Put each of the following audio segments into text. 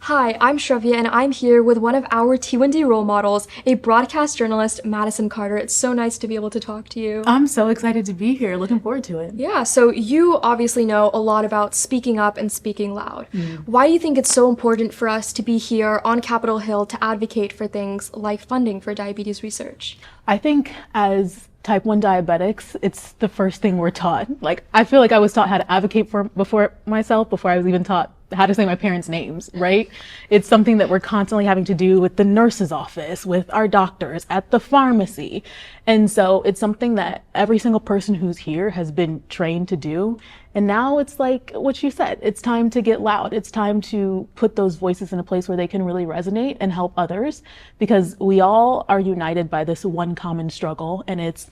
Hi, I'm Shrevia, and I'm here with one of our T1D role models, a broadcast journalist, Madison Carter. It's so nice to be able to talk to you. I'm so excited to be here. Looking forward to it. Yeah, so you obviously know a lot about speaking up and speaking loud. Why do you think it's so important for us to be here on Capitol Hill to advocate for things like funding for diabetes research? I think as type 1 diabetics, it's the first thing we're taught. Like, I feel like I was taught how to advocate for before I was even taught how to say my parents' names, right? It's something that we're constantly having to do with the nurse's office, with our doctors, at the pharmacy. And so it's something that every single person who's here has been trained to do. And now it's like what you said, it's time to get loud. It's time to put those voices in a place where they can really resonate and help others, because we all are united by this one common struggle. And it's,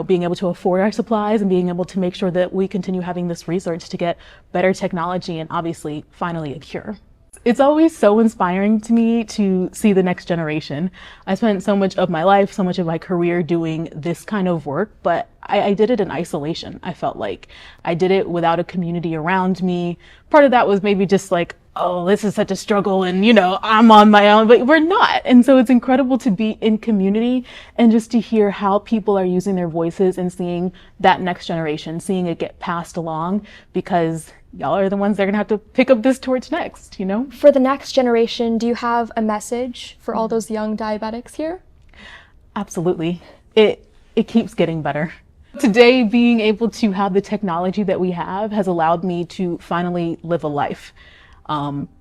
being able to afford our supplies and being able to make sure that we continue having this research to get better technology and obviously finally a cure. It's always so inspiring to me to see the next generation. I spent so much of my life, so much of my career doing this kind of work, but I did it in isolation. I felt like I did it without a community around me. Part of that was maybe just like, oh, this is such a struggle and, I'm on my own, but we're not. And so it's incredible to be in community and just to hear how people are using their voices and seeing that next generation, seeing it get passed along, because y'all are the ones that are gonna have to pick up this torch next, For the next generation, do you have a message for all those young diabetics here? Absolutely. It keeps getting better. Today, being able to have the technology that we have has allowed me to finally live a life.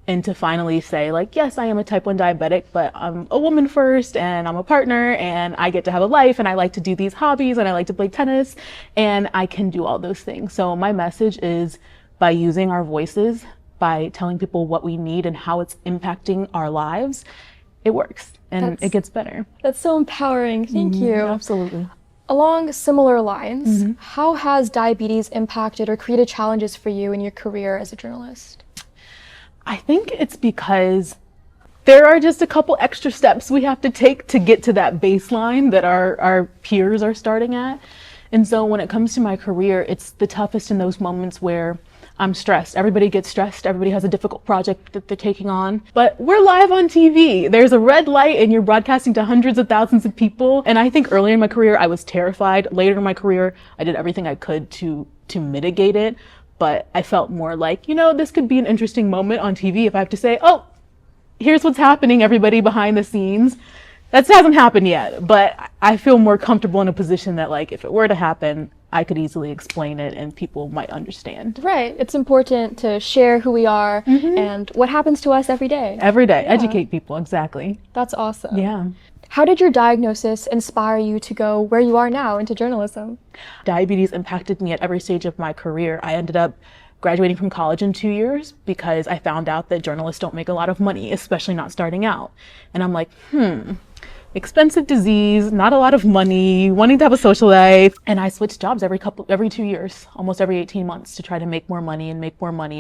And to finally say, like, yes, I am a type 1 diabetic, but I'm a woman first, and I'm a partner, and I get to have a life, and I like to do these hobbies, and I like to play tennis, and I can do all those things. So my message is, by using our voices, by telling people what we need and how it's impacting our lives, it works, and it gets better. That's so empowering. Thank you. Absolutely. Along similar lines, how has diabetes impacted or created challenges for you in your career as a journalist? I think it's because there are just a couple extra steps we have to take to get to that baseline that our peers are starting at. And so when it comes to my career, it's the toughest in those moments where I'm stressed. Everybody gets stressed. Everybody has a difficult project that they're taking on. But we're live on TV. There's a red light and you're broadcasting to hundreds of thousands of people. And I think earlier in my career, I was terrified. Later in my career, I did everything I could to mitigate it. But I felt more like, this could be an interesting moment on TV if I have to say, oh, here's what's happening, everybody behind the scenes. That hasn't happened yet, but I feel more comfortable in a position that, like, if it were to happen, I could easily explain it and people might understand. Right. It's important to share who we are and what happens to us every day. Every day. Yeah. Educate people. Exactly. That's awesome. Yeah. How did your diagnosis inspire you to go where you are now into journalism? Diabetes impacted me at every stage of my career. I ended up graduating from college in 2 years because I found out that journalists don't make a lot of money, especially not starting out. And I'm like, expensive disease, not a lot of money, wanting to have a social life. And I switched jobs every 2 years, almost every 18 months, to try to make more money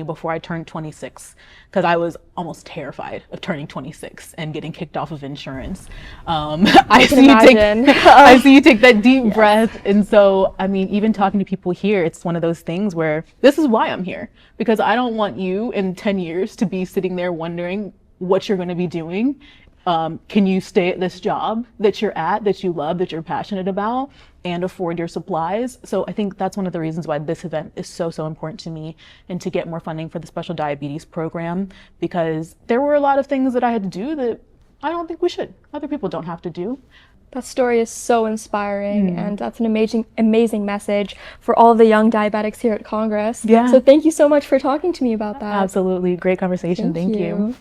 before I turned 26. Because I was almost terrified of turning 26 and getting kicked off of insurance. I see you take that deep breath. And so, even talking to people here, it's one of those things where this is why I'm here. Because I don't want you in 10 years to be sitting there wondering what you're going to be doing. Can you stay at this job that you're at, that you love, that you're passionate about, and afford your supplies? So I think that's one of the reasons why this event is so important to me, and to get more funding for the special diabetes program, because there were a lot of things that I had to do that I don't think we should. Other people don't have to do. That story is so inspiring, and that's an amazing message for all the young diabetics here at Congress. Yeah. So thank you so much for talking to me about that. Absolutely. Great conversation. Thank you.